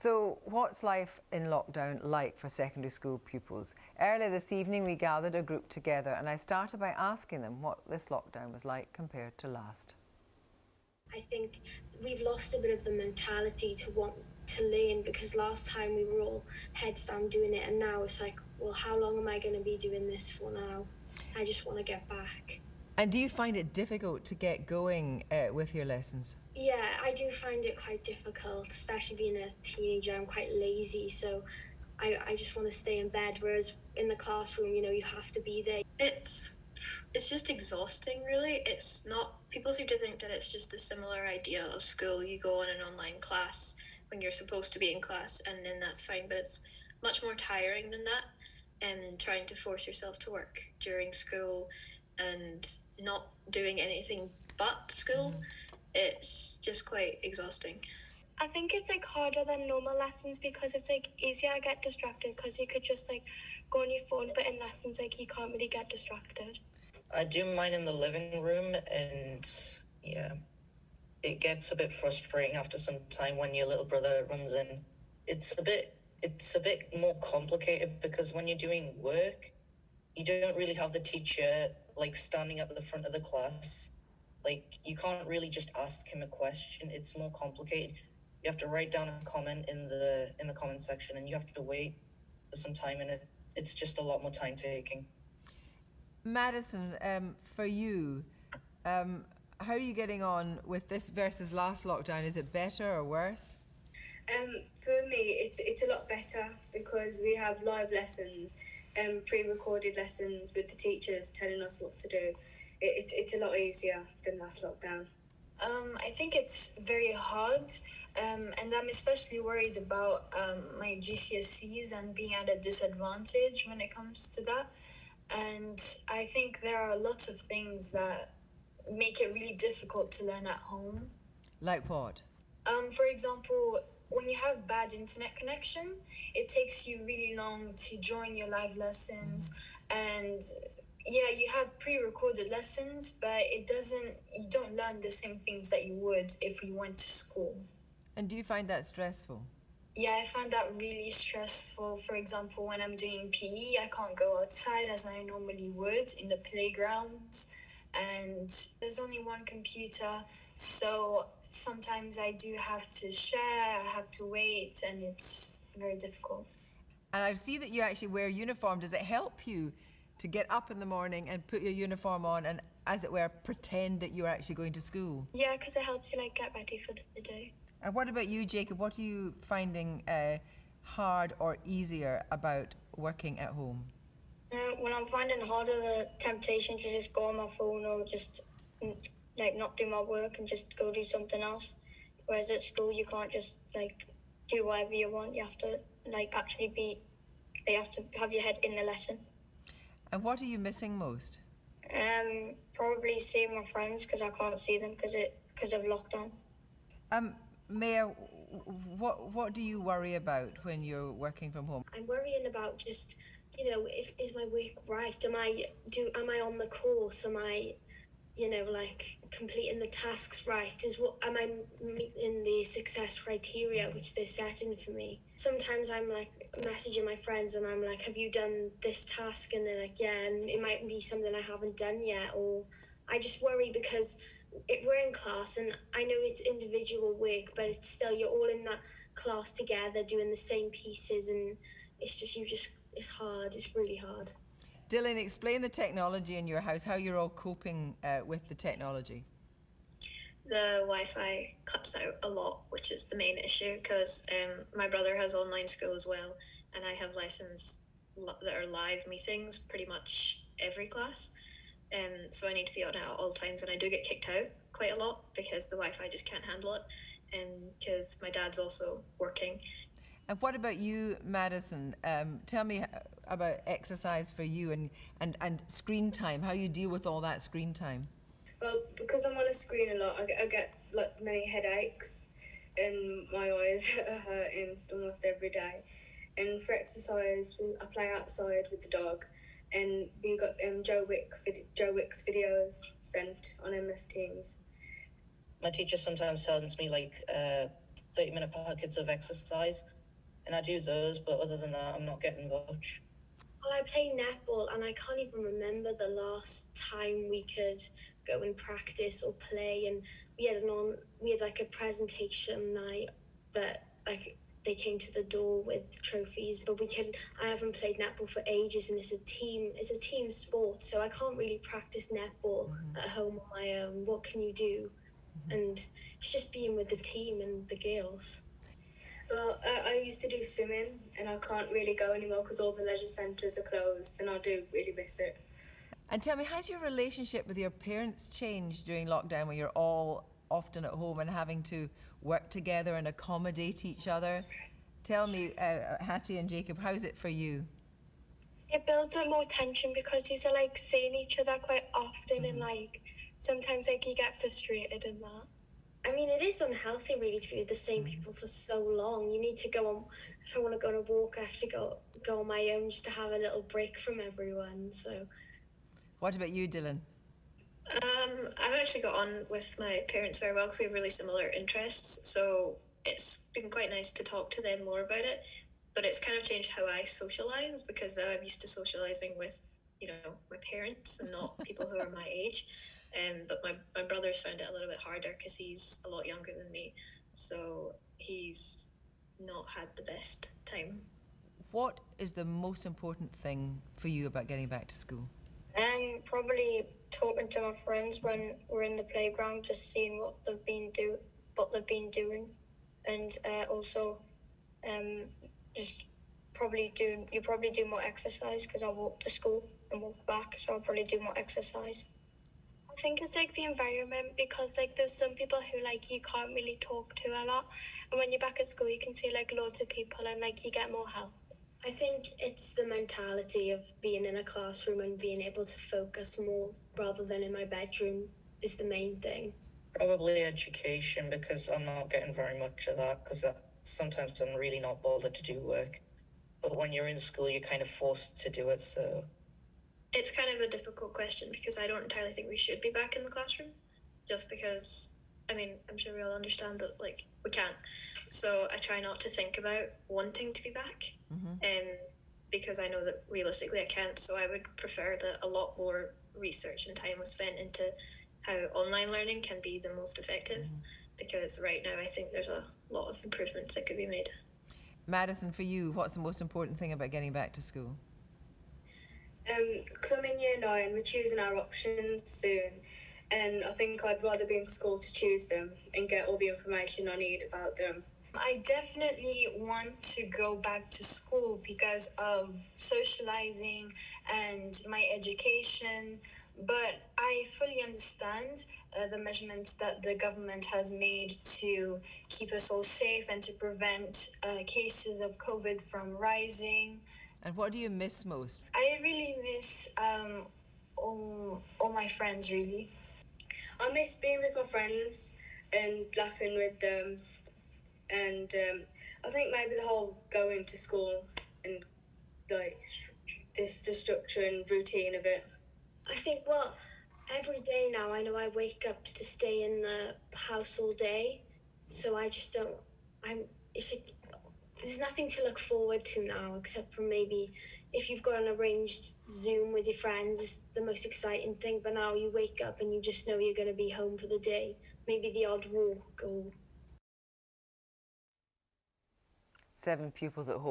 So what's life in lockdown like for secondary school pupils? Earlier this evening we gathered a group together and I started by asking them what this lockdown was like compared to last. I think we've lost a bit of the mentality to want to learn, because last time we were all heads down doing it, and now it's like, well, how long am I going to be doing this for now? I just want to get back. And do you find it difficult to get going with your lessons? Yeah, I do find it quite difficult, especially being a teenager. I'm quite lazy, so I just want to stay in bed, whereas in the classroom, you know, you have to be there. It's just exhausting, really. It's not, people seem to think that it's just the similar idea of school. You go on an online class when you're supposed to be in class, and then that's fine, but it's much more tiring than that, and trying to force yourself to work during school and not doing anything but school. It's just quite exhausting. I think it's like harder than normal lessons because it's like easier to get distracted because you could just like go on your phone, but in lessons like you can't really get distracted. I do mine in the living room, and yeah, it gets a bit frustrating after some time when your little brother runs in. It's a bit more complicated because when you're doing work, you don't really have the teacher like standing at the front of the class. Like, you can't really just ask him a question. It's more complicated. You have to write down a comment in the comment section, and you have to wait for some time, and it's just a lot more time taking. Madison, for you, how are you getting on with this versus last lockdown? Is it better or worse? For me, it's a lot better because we have live lessons, pre-recorded lessons with the teachers telling us what to do. It's a lot easier than last lockdown. I think it's very hard, and I'm especially worried about my GCSEs and being at a disadvantage when it comes to that. And I think there are lots of things that make it really difficult to learn at home. Like what? For example, when you have bad internet connection, it takes you really long to join your live lessons. And yeah, you have pre-recorded lessons, but you don't learn the same things that you would if you went to school. And do you find that stressful? Yeah, I find that really stressful. For example, when I'm doing PE, I can't go outside as I normally would in the playground. And there's only one computer, so sometimes I do have to share, I have to wait, and it's very difficult. And I see that you actually wear a uniform. Does it help you to get up in the morning and put your uniform on and, as it were, pretend that you're actually going to school? Yeah, because it helps you like get ready for the day. And what about you, Jacob? What are you finding hard or easier about working at home? When I'm finding harder, the temptation to just go on my phone or just like not do my work and just go do something else. Whereas at school, you can't just like do whatever you want. You have to like you have to have your head in the lesson. And what are you missing most? Probably seeing my friends because I can't see them because of lockdown. Maya, what do you worry about when you're working from home? I'm worrying about just, you know, is my work right? Am I on the course? Am I, you know, like completing the tasks right? Am I meeting the success criteria which they're setting for me? Sometimes I'm like messaging my friends and I'm like, have you done this task? And they're like, yeah, and it might be something I haven't done yet. Or I just worry because we're in class and I know it's individual work, but it's still, you're all in that class together doing the same pieces, and it's hard. It's really hard. Dylan, explain the technology in your house, how you're all coping with the technology. The Wi-Fi cuts out a lot, which is the main issue, because my brother has online school as well, and I have lessons that are live meetings pretty much every class. So I need to be on it at all times, and I do get kicked out quite a lot because the Wi-Fi just can't handle it, and because my dad's also working. And what about you, Madison? Tell me about exercise for you and screen time, how you deal with all that screen time. Well, because I'm on a screen a lot, I get like many headaches and my eyes are hurting almost every day. And for exercise, I play outside with the dog, and we got Joe Wick's videos sent on MS Teams. My teacher sometimes tells me like 30-minute packets of exercise, and I do those, but other than that, I'm not getting much. Well, I play netball, and I can't even remember the last time we could go and practice or play. And we had like a presentation night, but like they came to the door with trophies. But I haven't played netball for ages, and it's a team sport, so I can't really practice netball at home on my own. What can you do? And it's just being with the team and the girls. Well, I used to do swimming, and I can't really go anymore because all the leisure centres are closed, and I do really miss it. And tell me, has your relationship with your parents changed during lockdown, where you're all often at home and having to work together and accommodate each other? Tell me, Hattie and Jacob, how's it for you? It builds up more tension because you're like seeing each other quite often, and like sometimes like you get frustrated in that. I mean, it is unhealthy, really, to be with the same people for so long. You need to go on. If I want to go on a walk, I have to go on my own just to have a little break from everyone. So, what about you, Dylan? I've actually got on with my parents very well because we have really similar interests. So it's been quite nice to talk to them more about it. But it's kind of changed how I socialise, because now I'm used to socialising with, my parents and not people who are my age. But my brother's found it a little bit harder because he's a lot younger than me, so he's not had the best time. What is the most important thing for you about getting back to school? Probably talking to my friends when we're in the playground, just seeing what they've been doing, and also just probably do more exercise, because I walk to school and walk back, so I'll probably do more exercise. I think it's like the environment, because like there's some people who like you can't really talk to a lot, and when you're back at school you can see like loads of people and like you get more help. I think it's the mentality of being in a classroom and being able to focus more rather than in my bedroom is the main thing. Probably education, because I'm not getting very much of that, because sometimes I'm really not bothered to do work. But when you're in school, you're kind of forced to do it, so... It's kind of a difficult question, because I don't entirely think we should be back in the classroom, just because, I'm sure we all understand that, we can't. So I try not to think about wanting to be back, because I know that realistically I can't. So I would prefer that a lot more research and time was spent into how online learning can be the most effective, because right now I think there's a lot of improvements that could be made. Madison, for you, what's the most important thing about getting back to school? Because I'm in year 9, we're choosing our options soon, and I think I'd rather be in school to choose them and get all the information I need about them. I definitely want to go back to school because of socializing and my education, but I fully understand the measurements that the government has made to keep us all safe and to prevent cases of COVID from rising. And what do you miss most? I really miss all my friends, really. I miss being with my friends and laughing with them, and I think maybe the whole going to school and the structure and routine of it. I think, every day now I know I wake up to stay in the house all day, so I just don't, there's nothing to look forward to now, except for maybe if you've got an arranged Zoom with your friends, it's the most exciting thing. But now you wake up and you just know you're going to be home for the day. Maybe the odd walk or... 7 pupils at home.